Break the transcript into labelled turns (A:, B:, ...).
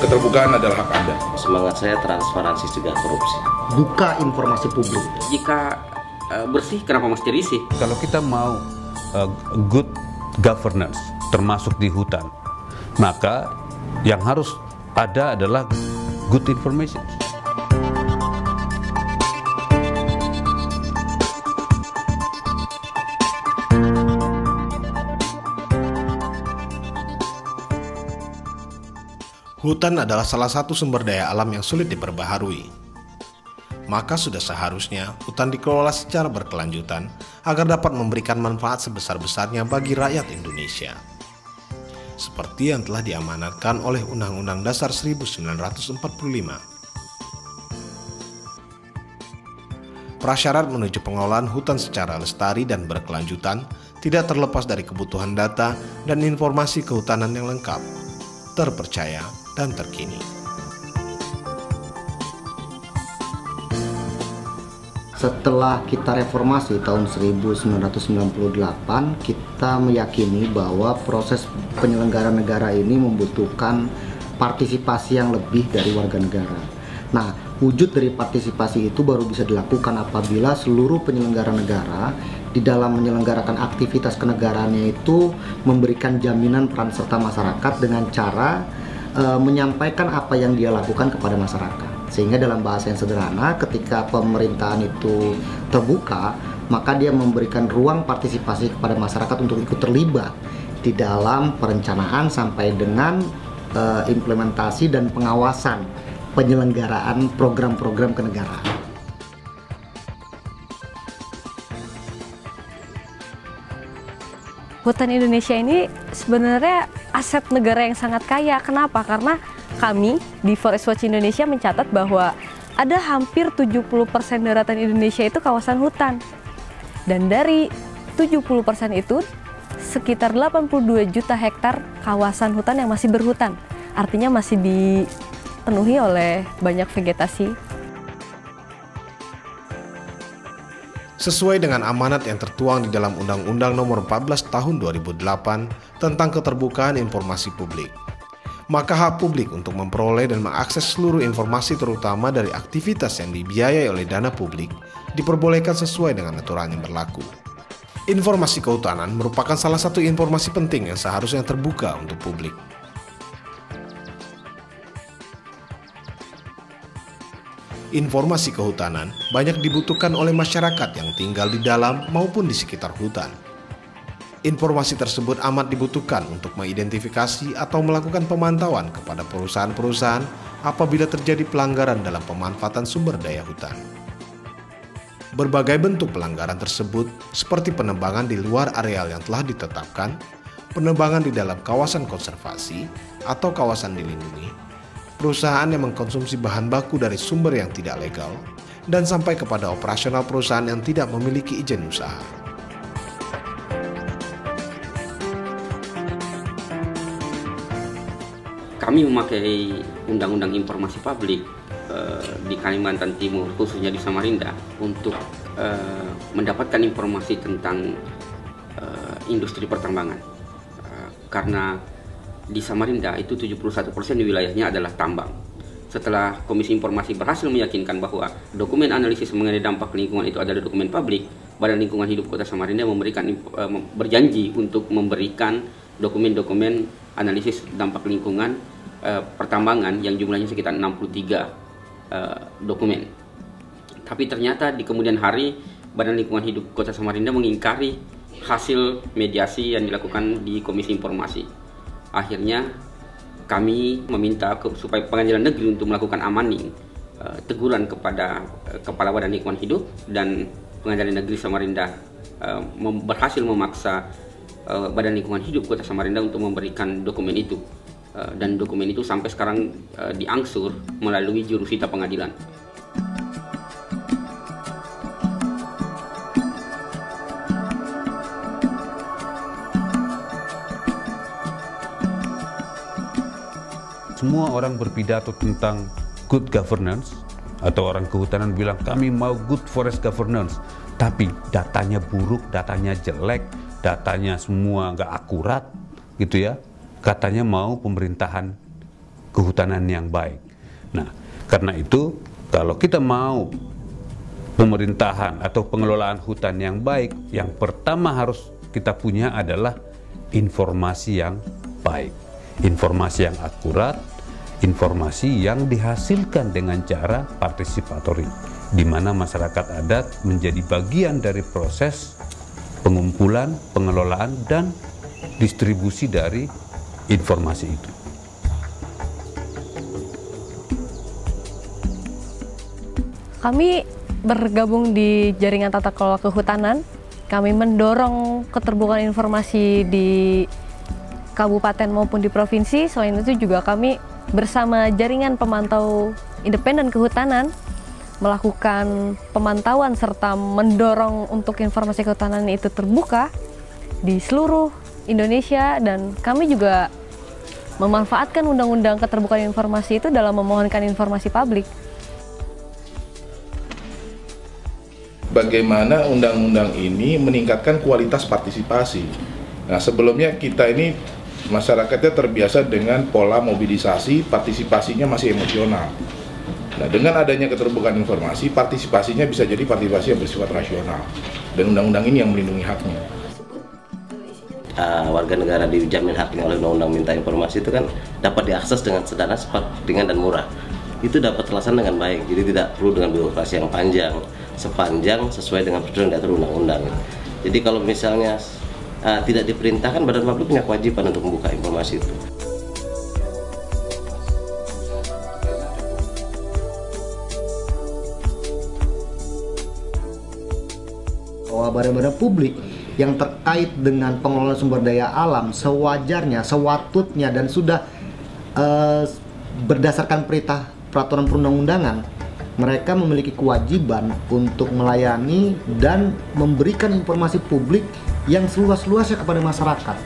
A: Keterbukaan adalah hak Anda.
B: Semangat saya transparansi cegah korupsi.
C: Buka informasi publik.
D: Jika bersih, kenapa mesti risih?
E: Kalau kita mau good governance, termasuk di hutan, maka yang harus ada adalah good information.
F: Hutan adalah salah satu sumber daya alam yang sulit diperbaharui. Maka sudah seharusnya hutan dikelola secara berkelanjutan agar dapat memberikan manfaat sebesar-besarnya bagi rakyat Indonesia. Seperti yang telah diamanatkan oleh Undang-Undang Dasar 1945. Prasyarat menuju pengelolaan hutan secara lestari dan berkelanjutan tidak terlepas dari kebutuhan data dan informasi kehutanan yang lengkap, terpercaya, dan terkini.
C: Setelah kita reformasi tahun 1998, kita meyakini bahwa proses penyelenggaraan negara ini membutuhkan partisipasi yang lebih dari warga negara. Nah, wujud dari partisipasi itu baru bisa dilakukan apabila seluruh penyelenggara negara di dalam menyelenggarakan aktivitas kenegaraannya itu memberikan jaminan peran serta masyarakat dengan cara menyampaikan apa yang dia lakukan kepada masyarakat. Sehingga dalam bahasa yang sederhana, ketika pemerintahan itu terbuka, maka dia memberikan ruang partisipasi kepada masyarakat untuk ikut terlibat di dalam perencanaan sampai dengan implementasi dan pengawasan penyelenggaraan program-program kenegaraan.
G: Hutan Indonesia ini sebenarnya aset negara yang sangat kaya. Kenapa? Karena kami di Forest Watch Indonesia mencatat bahwa ada hampir 70% daratan Indonesia itu kawasan hutan. Dan dari 70% itu sekitar 82 juta hektar kawasan hutan yang masih berhutan. Artinya masih dipenuhi oleh banyak vegetasi.
F: Sesuai dengan amanat yang tertuang di dalam Undang-Undang Nomor 14 Tahun 2008 tentang keterbukaan informasi publik, maka hak publik untuk memperoleh dan mengakses seluruh informasi terutama dari aktivitas yang dibiayai oleh dana publik diperbolehkan sesuai dengan aturan yang berlaku. Informasi kehutanan merupakan salah satu informasi penting yang seharusnya terbuka untuk publik. Informasi kehutanan banyak dibutuhkan oleh masyarakat yang tinggal di dalam maupun di sekitar hutan. Informasi tersebut amat dibutuhkan untuk mengidentifikasi atau melakukan pemantauan kepada perusahaan-perusahaan apabila terjadi pelanggaran dalam pemanfaatan sumber daya hutan. Berbagai bentuk pelanggaran tersebut seperti penebangan di luar areal yang telah ditetapkan, penebangan di dalam kawasan konservasi atau kawasan dilindungi, perusahaan yang mengkonsumsi bahan baku dari sumber yang tidak legal, dan sampai kepada operasional perusahaan yang tidak memiliki izin usaha.
D: Kami memakai Undang-Undang Informasi Publik di Kalimantan Timur, khususnya di Samarinda, untuk mendapatkan informasi tentang industri pertambangan. Karena di Samarinda itu 71% di wilayahnya adalah tambang. Setelah Komisi Informasi berhasil meyakinkan bahwa dokumen analisis mengenai dampak lingkungan itu adalah dokumen publik, Badan Lingkungan Hidup Kota Samarinda berjanji untuk memberikan dokumen-dokumen analisis dampak lingkungan pertambangan yang jumlahnya sekitar 63 dokumen. Tapi ternyata di kemudian hari Badan Lingkungan Hidup Kota Samarinda mengingkari hasil mediasi yang dilakukan di Komisi Informasi. Akhirnya kami meminta supaya Pengadilan Negeri untuk melakukan amaning teguran kepada Kepala Badan Lingkungan Hidup, dan Pengadilan Negeri Samarinda berhasil memaksa Badan Lingkungan Hidup Kota Samarinda untuk memberikan dokumen itu, dan dokumen itu sampai sekarang diangsur melalui jurusita pengadilan.
E: Semua orang berpidato tentang good governance, atau orang kehutanan bilang kami mau good forest governance, tapi datanya buruk, datanya jelek, datanya semua nggak akurat gitu ya. Katanya mau pemerintahan kehutanan yang baik. Nah, karena itu kalau kita mau pemerintahan atau pengelolaan hutan yang baik, yang pertama harus kita punya adalah informasi yang baik, informasi yang akurat, informasi yang dihasilkan dengan cara partisipatori, di mana masyarakat adat menjadi bagian dari proses pengumpulan, pengelolaan, dan distribusi dari informasi itu.
G: Kami bergabung di jaringan tata kelola kehutanan. Kami mendorong keterbukaan informasi di kabupaten maupun di provinsi. Selain itu juga kami bersama jaringan pemantau independen kehutanan melakukan pemantauan serta mendorong untuk informasi kehutanan itu terbuka di seluruh Indonesia, dan kami juga memanfaatkan undang-undang keterbukaan informasi itu dalam memohonkan informasi publik.
A: Bagaimana undang-undang ini meningkatkan kualitas partisipasi. Nah, sebelumnya kita ini masyarakatnya terbiasa dengan pola mobilisasi, partisipasinya masih emosional. Nah, dengan adanya keterbukaan informasi, partisipasinya bisa jadi partisipasi yang bersifat rasional. Dan undang-undang ini yang melindungi haknya.
B: Warga negara dijamin haknya oleh undang-undang minta informasi itu kan dapat diakses dengan sederhana, cepat, ringan, dan murah. Itu dapat terlaksana dengan baik, jadi tidak perlu dengan birokrasi yang panjang, sepanjang sesuai dengan prosedur yang diatur undang-undang. Jadi kalau misalnya tidak diperintahkan, badan publik punya kewajiban untuk membuka informasi itu.
C: Bahwa badan-badan publik yang terkait dengan pengelolaan sumber daya alam sewajarnya, sewatutnya, dan sudah berdasarkan peraturan perundang-undangan, mereka memiliki kewajiban untuk melayani dan memberikan informasi publik yang seluas-luasnya kepada masyarakat.